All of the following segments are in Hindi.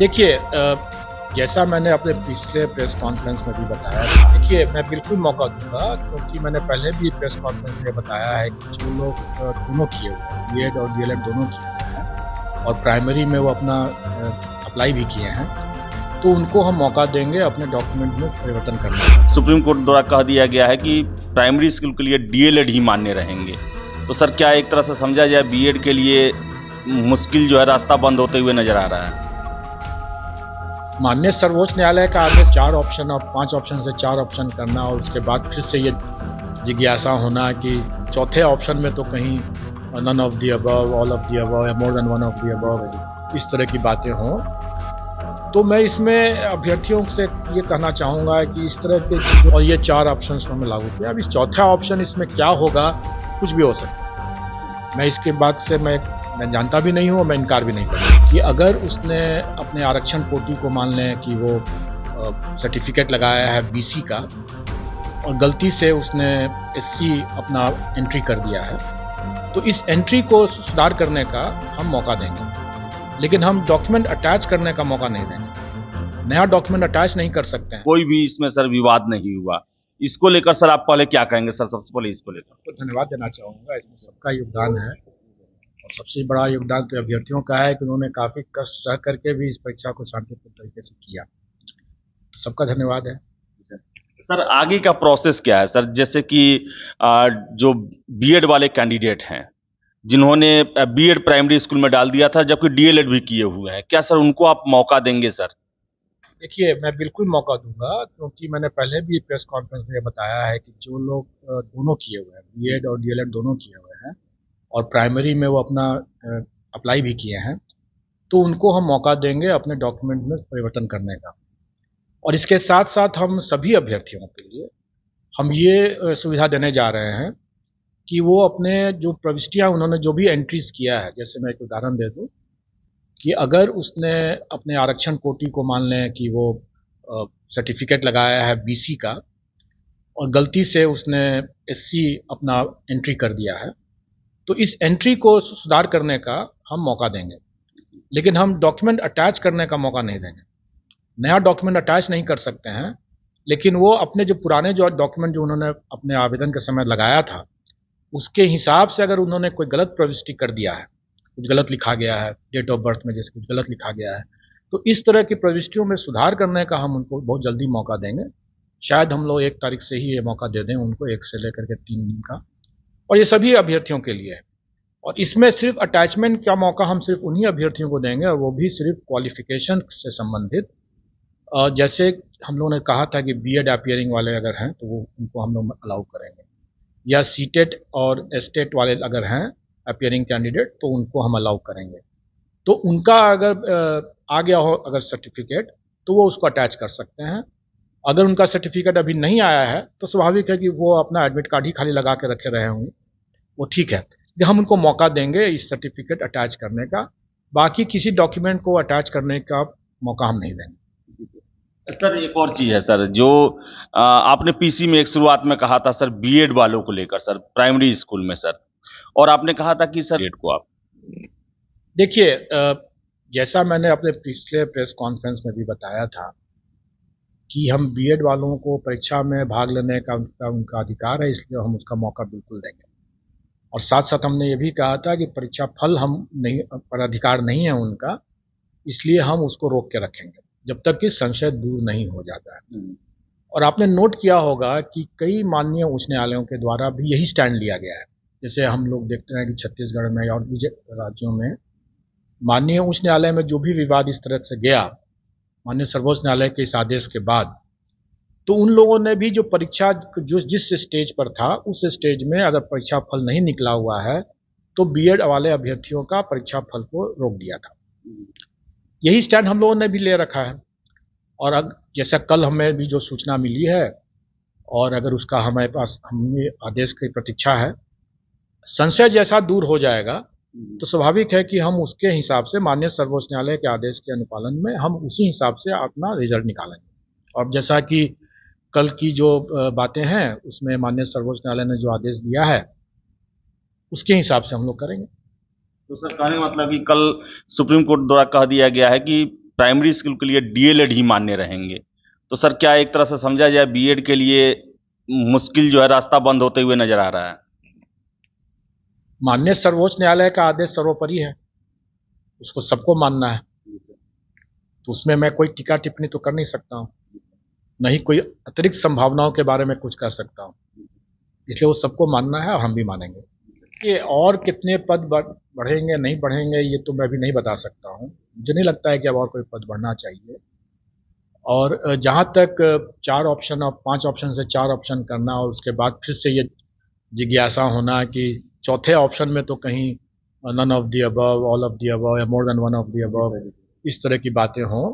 देखिए जैसा मैंने अपने पिछले प्रेस कॉन्फ्रेंस में भी बताया था, देखिए मैं बिल्कुल मौका दूँगा क्योंकि मैंने पहले भी प्रेस कॉन्फ्रेंस में बताया है कि जो लोग दोनों किए हुए हैं, बीएड और डीएलएड दोनों किए हुए हैं और प्राइमरी में वो अपना अप्लाई भी किए हैं, तो उनको हम मौका देंगे अपने डॉक्यूमेंट में परिवर्तन करने का। सुप्रीम कोर्ट द्वारा कह दिया गया है कि प्राइमरी स्कूल के लिए डीएलएड ही मान्य रहेंगे, तो सर क्या एक तरह से समझा जाए बीएड के लिए मुश्किल जो है रास्ता बंद होते हुए नजर आ रहा है? माननीय सर्वोच्च न्यायालय का आदेश 4 ऑप्शन और 5 ऑप्शन से 4 ऑप्शन करना और उसके बाद फिर से ये जिज्ञासा होना कि चौथे ऑप्शन में तो कहीं none of the above, all of the above या more than one of the above इस तरह की बातें हों, तो मैं इसमें अभ्यर्थियों से ये कहना चाहूँगा कि इस तरह के और ये 4 ऑप्शंस को हमें लागू किया। अब इस चौथा ऑप्शन इसमें क्या होगा, कुछ भी हो सकता है। मैं इसके बाद से मैं जानता भी नहीं हूँ और मैं इनकार भी नहीं करूँगा कि अगर उसने अपने आरक्षण कोटि को मान लें कि वो सर्टिफिकेट लगाया है बीसी का और गलती से उसने एससी अपना एंट्री कर दिया है, तो इस एंट्री को सुधार करने का हम मौका देंगे, लेकिन हम डॉक्यूमेंट अटैच करने का मौका नहीं देंगे। नया डॉक्यूमेंट अटैच नहीं कर सकते हैं। कोई भी इसमें सर विवाद नहीं हुआ, इसको लेकर सर आप पहले क्या कहेंगे सर? सबसे पहले इसको लेकर तो धन्यवाद देना चाहूँगा, इसमें सबका योगदान है और सबसे बड़ा योगदान तो अभ्यर्थियों का है कि उन्होंने काफ़ी कष्ट सह करके भी इस परीक्षा को शांतिपूर्ण तरीके से किया। सबका धन्यवाद है। सर आगे का प्रोसेस क्या है सर? जैसे कि जो बीएड वाले कैंडिडेट हैं जिन्होंने बीएड प्राइमरी स्कूल में डाल दिया था जबकि डीएलएड भी किए हुए हैं, क्या सर उनको आप मौका देंगे सर? देखिए मैं बिल्कुल मौका दूंगा क्योंकि मैंने पहले भी प्रेस कॉन्फ्रेंस में बताया है कि जो लोग दोनों किए हुए हैं, बीएड और डीएलएड दोनों किए हुए हैं और प्राइमरी में वो अपना अप्लाई भी किए हैं, तो उनको हम मौका देंगे अपने डॉक्यूमेंट में परिवर्तन करने का। और इसके साथ साथ हम सभी अभ्यर्थियों के लिए हम ये सुविधा देने जा रहे हैं कि वो अपने जो प्रविष्टियाँ उन्होंने जो भी एंट्रीज किया है, जैसे मैं एक उदाहरण दे दूँ कि अगर उसने अपने आरक्षण कोटि को मान लें कि वो सर्टिफिकेट लगाया है बीसी का और गलती से उसने एससी अपना एंट्री कर दिया है, तो इस एंट्री को सुधार करने का हम मौका देंगे, लेकिन हम डॉक्यूमेंट अटैच करने का मौका नहीं देंगे। नया डॉक्यूमेंट अटैच नहीं कर सकते हैं, लेकिन वो अपने जो पुराने जो डॉक्यूमेंट जो उन्होंने अपने आवेदन के समय लगाया था, उसके हिसाब से अगर उन्होंने कोई गलत प्रविष्टि कर दिया है, कुछ गलत लिखा गया है, डेट ऑफ बर्थ में जैसे कुछ गलत लिखा गया है, तो इस तरह की प्रविष्टियों में सुधार करने का हम उनको बहुत जल्दी मौका देंगे। शायद हम लोग 1 तारीख से ही ये मौका दे दें उनको, 1 से लेकर के 3 दिन का, और ये सभी अभ्यर्थियों के लिए है। और इसमें सिर्फ अटैचमेंट का मौका हम सिर्फ उन्हीं अभ्यर्थियों को देंगे और वो भी सिर्फ क्वालिफिकेशन से संबंधित। जैसे हम लोगों ने कहा था कि बीएड अपीयरिंग वाले अगर हैं तो वो उनको हम लोग अलाउ करेंगे, या सीटेट और एस्टेट वाले अगर हैं अपीयरिंग कैंडिडेट तो उनको हम अलाउ करेंगे। तो उनका अगर आ गया हो अगर सर्टिफिकेट तो वो उसको अटैच कर सकते हैं। अगर उनका सर्टिफिकेट अभी नहीं आया है तो स्वाभाविक है कि वो अपना एडमिट कार्ड ही खाली लगा के रखे रहे होंगे, वो ठीक है, हम उनको मौका देंगे इस सर्टिफिकेट अटैच करने का। बाकी किसी डॉक्यूमेंट को अटैच करने का मौका हम नहीं देंगे। सर एक और चीज है सर, जो आपने पीसी में एक शुरुआत में कहा था सर बीएड वालों को लेकर सर प्राइमरी स्कूल में सर, और आपने कहा था कि सर बीएड को आप देखिए जैसा मैंने अपने पिछले प्रेस कॉन्फ्रेंस में भी बताया था कि हम बीएड वालों को परीक्षा में भाग लेने का उनका अधिकार है, इसलिए हम उसका मौका बिल्कुल देंगे। और साथ साथ हमने ये भी कहा था कि परीक्षा फल हम नहीं पर अधिकार नहीं है उनका, इसलिए हम उसको रोक के रखेंगे जब तक कि संशय दूर नहीं हो जाता है। और आपने नोट किया होगा कि कई माननीय उच्च न्यायालयों के द्वारा भी यही स्टैंड लिया गया है। जैसे हम लोग देखते हैं कि छत्तीसगढ़ में और भी राज्यों में माननीय उच्च न्यायालय में जो भी विवाद इस तरह से गया, माननीय सर्वोच्च न्यायालय के इस आदेश के बाद, तो उन लोगों ने भी जो परीक्षा जो जिस स्टेज पर था उस स्टेज में अगर परीक्षा फल नहीं निकला हुआ है तो बीएड वाले अभ्यर्थियों का परीक्षा फल को रोक दिया था। यही स्टैंड हम लोगों ने भी ले रखा है। और अब जैसा कल हमें भी जो सूचना मिली है और अगर उसका हमारे पास हमें आदेश की प्रतीक्षा है, संशय जैसा दूर हो जाएगा तो स्वाभाविक है कि हम उसके हिसाब से माननीय सर्वोच्च न्यायालय के आदेश के अनुपालन में हम उसी हिसाब से अपना रिजल्ट निकालेंगे। और जैसा कि कल की जो बातें हैं उसमें माननीय सर्वोच्च न्यायालय ने जो आदेश दिया है उसके हिसाब से हम लोग करेंगे। तो सर कहने का मतलब कि कल सुप्रीम कोर्ट द्वारा कह दिया गया है कि प्राइमरी स्कूल के लिए डीएलएड ही मान्य रहेंगे। तो सर क्या एक तरह से समझा जाए बीएड के लिए मुश्किल जो है रास्ता बंद होते हुए नजर आ रहा है? माननीय सर्वोच्च न्यायालय का आदेश सर्वोपरि है, उसको सबको मानना है, तो उसमें मैं कोई टीका टिप्पणी तो कर नहीं सकता हूँ, नहीं कोई अतिरिक्त संभावनाओं के बारे में कुछ कर सकता हूँ, इसलिए वो सबको मानना है और हम भी मानेंगे। कि और कितने पद बढ़ेंगे नहीं बढ़ेंगे ये तो मैं भी नहीं बता सकता हूँ, मुझे नहीं लगता है कि अब और कोई पद बढ़ना चाहिए। और जहाँ तक 4 ऑप्शन और 5 ऑप्शन से 4 ऑप्शन करना और उसके बाद फिर से ये जिज्ञासा होना कि चौथे ऑप्शन में तो कहीं none of the above, all of the above या more than one of the above, इस तरह की बातें हों,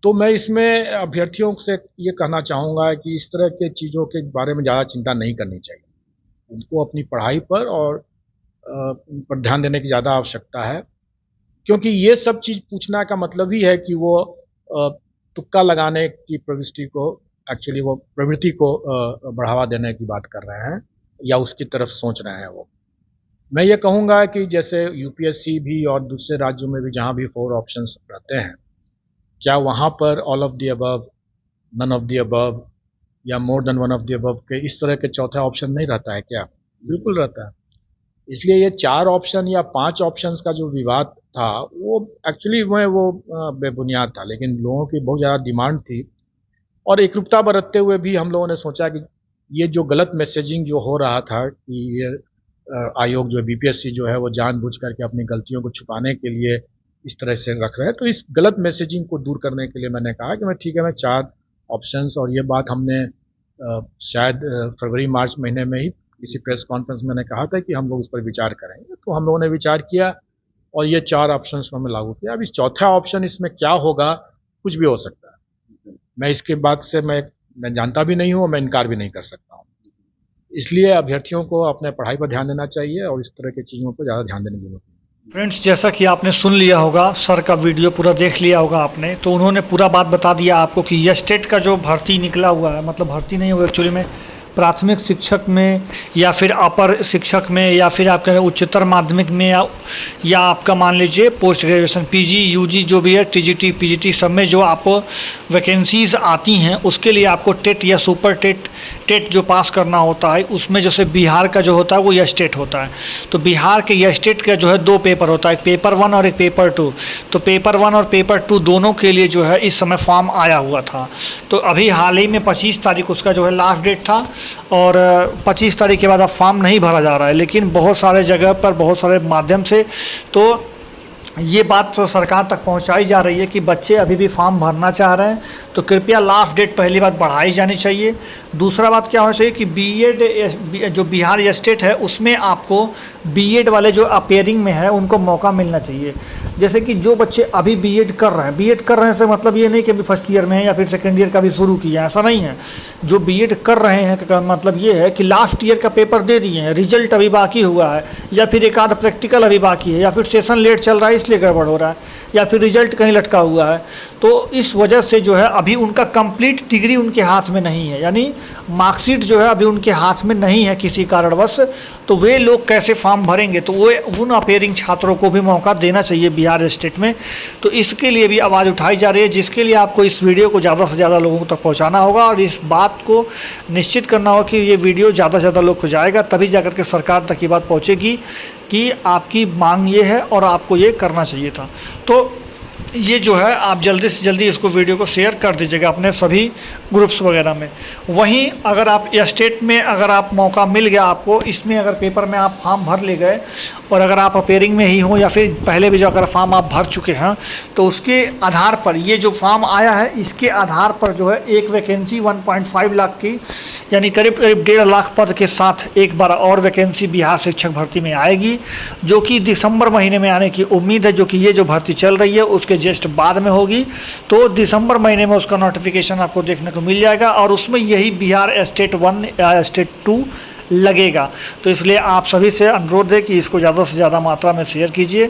तो मैं इसमें अभ्यर्थियों से ये कहना चाहूँगा कि इस तरह के चीज़ों के बारे में ज़्यादा चिंता नहीं करनी चाहिए। उनको अपनी पढ़ाई पर और उन पर ध्यान देने की ज़्यादा आवश्यकता है, क्योंकि ये सब चीज़ पूछना का मतलब ही है कि वो तुक्का लगाने की प्रवृत्ति को एक्चुअली वो प्रवृत्ति को बढ़ावा देने की बात कर रहे हैं या उसकी तरफ सोच रहे हैं। वो मैं ये कहूँगा कि जैसे यूपीएससी भी और दूसरे राज्यों में भी जहाँ भी 4 ऑप्शंस रहते हैं, क्या वहाँ पर all of the above, none of the above या more than one of the above के इस तरह के चौथा ऑप्शन नहीं रहता है क्या? बिल्कुल रहता है। इसलिए ये 4 ऑप्शन या 5 ऑप्शंस का जो विवाद था वो एक्चुअली वो बेबुनियाद था, लेकिन लोगों की बहुत ज़्यादा डिमांड थी और एकरूपता बरतते हुए भी हम लोगों ने सोचा कि ये जो गलत मैसेजिंग जो हो रहा था कि ये आयोग जो बीपीएससी जो है वो जानबूझ करके अपनी गलतियों को छुपाने के लिए इस तरह से रख रहे हैं, तो इस गलत मैसेजिंग को दूर करने के लिए मैंने कहा कि मैं ठीक है, मैं 4 ऑप्शंस, और ये बात हमने शायद फरवरी मार्च महीने में ही किसी प्रेस कॉन्फ्रेंस में मैंने कहा था कि हम लोग इस पर विचार करेंगे, तो हम लोगों ने विचार किया और ये 4 ऑप्शंस में लागू किया। अब इस चौथा ऑप्शन इसमें क्या होगा, कुछ भी हो सकता है, मैं इसके बाद से मैं जानता भी नहीं हूँ, मैं इनकार भी नहीं कर सकता हूँ। इसलिए अभ्यर्थियों को अपने पढ़ाई पर ध्यान देना चाहिए और इस तरह की चीज़ों पर ज़्यादा ध्यान देने की जरूरत है। फ्रेंड्स, जैसा कि आपने सुन लिया होगा, सर का वीडियो पूरा देख लिया होगा आपने, तो उन्होंने पूरा बात बता दिया आपको कि यह स्टेट का जो भर्ती निकला हुआ है, मतलब भर्ती नहीं हुआ एक्चुअली में, प्राथमिक शिक्षक में या फिर अपर शिक्षक में या फिर आपके उच्चतर माध्यमिक में या आपका मान लीजिए पोस्ट ग्रेजुएशन पीजी यूजी जो भी है टीजीटी पीजीटी सब में जो आपको वैकेंसीज़ आती हैं उसके लिए आपको टेट या सुपर टेट जो पास करना होता है, उसमें जैसे बिहार का जो होता है वो यह स्टेट होता है। तो बिहार के यह स्टेट का जो है 2 पेपर होता है, एक पेपर 1 और एक पेपर 2। तो पेपर 1 और पेपर 2 दोनों के लिए जो है इस समय फॉर्म आया हुआ था। तो अभी हाल ही में 25 तारीख उसका जो है लास्ट डेट था और 25 तारीख के बाद अब फॉर्म नहीं भरा जा रहा है, लेकिन बहुत सारे जगह पर बहुत सारे माध्यम से तो ये बात तो सरकार तक पहुंचाई जा रही है कि बच्चे अभी भी फॉर्म भरना चाह रहे हैं तो कृपया लास्ट डेट पहली बात बढ़ाई जानी चाहिए। दूसरा बात क्या होना चाहिए कि बीएड जो बिहार स्टेट है उसमें आपको बीएड वाले जो अपेयरिंग में है उनको मौका मिलना चाहिए। जैसे कि जो बच्चे अभी बीएड कर रहे हैं से मतलब ये नहीं कि अभी फर्स्ट ईयर में है या फिर सेकेंड ईयर का भी शुरू किया, ऐसा नहीं है। जो बीएड कर रहे हैं का मतलब ये है कि लास्ट ईयर का पेपर दे दिए हैं, रिजल्ट अभी बाकी हुआ है या फिर एक आध प्रैक्टिकल अभी बाकी है या फिर सेशन लेट चल रहा है इसलिए गड़बड़ हो रहा है या फिर रिजल्ट कहीं लटका हुआ है, तो इस वजह से जो है अभी उनका कंप्लीट डिग्री उनके हाथ में नहीं है, यानी मार्कशीट जो है अभी उनके हाथ में नहीं है किसी कारणवश। तो वे लोग कैसे फॉर्म भरेंगे? तो वो उन अपेयरिंग छात्रों को भी मौका देना चाहिए बिहार स्टेट में। तो इसके लिए भी आवाज़ उठाई जा रही है, जिसके लिए आपको इस वीडियो को ज़्यादा से ज़्यादा लोगों तक पहुँचाना होगा और इस बात को निश्चित करना होगा कि ये वीडियो ज़्यादा से ज़्यादा लोग को जाएगा, तभी जाकर के सरकार तक ये बात पहुँचेगी कि आपकी मांग ये है और आपको ये करना चाहिए था। तो ये जो है आप जल्दी से जल्दी इसको वीडियो को शेयर कर दीजिएगा अपने सभी ग्रुप्स वगैरह में। वहीं अगर आप स्टेट में अगर आप मौका मिल गया आपको, इसमें अगर पेपर में आप फॉर्म भर ले गए और अगर आप अपेयरिंग में ही हो या फिर पहले भी जो अगर फॉर्म आप भर चुके हैं तो उसके आधार पर ये जो फॉर्म आया है इसके आधार पर जो है एक वैकेंसी 1.5 लाख की यानी करीब 1.5 लाख पद के साथ एक बार और वैकेंसी बिहार शिक्षक भर्ती में आएगी, जो कि दिसंबर महीने में आने की उम्मीद है। जो कि ये जो भर्ती चल रही है उसके जस्ट बाद में होगी, तो दिसंबर महीने में उसका नोटिफिकेशन आपको देखने को मिल जाएगा और उसमें यही बिहार स्टेट 1 या स्टेट 2 लगेगा। तो इसलिए आप सभी से अनुरोध है कि इसको ज़्यादा से ज़्यादा मात्रा में शेयर कीजिए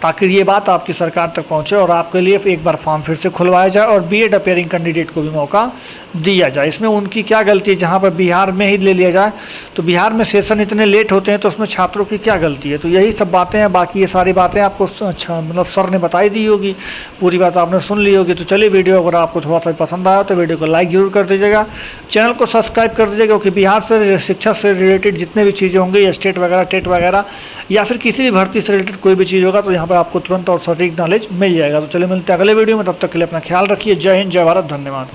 ताकि ये बात आपकी सरकार तक पहुँचे और आपके लिए एक बार फॉर्म फिर से खुलवाया जाए और बीएड अपेयरिंग कैंडिडेट को भी मौका दिया जाए। इसमें उनकी क्या गलती है, जहाँ पर बिहार में ही ले लिया जाए तो बिहार में सेशन इतने लेट होते हैं तो उसमें छात्रों की क्या गलती है। तो यही सब बातें हैं, बाकी ये सारी बातें आपको अच्छा मतलब सर ने बताई दी होगी, पूरी बात आपने सुन ली होगी। तो चलिए वीडियो अगर आपको थोड़ा सा पसंद आया तो वीडियो को लाइक जरूर कर दीजिएगा, चैनल को सब्सक्राइब कर दीजिएगा, क्योंकि बिहार से शिक्षा से रिलेटेड जितने भी चीज़ें होंगी या स्टेट वगैरह टेट वगैरह या फिर किसी भी भर्ती से रिलेटेड कोई भी चीज़ होगा तो यहाँ पर आपको तुरंत और सटीक नॉलेज मिल जाएगा। तो चलिए मिलते हैं अगले वीडियो में, तब तक के लिए अपना ख्याल रखिए। जय हिंद, जय भारत, धन्यवाद।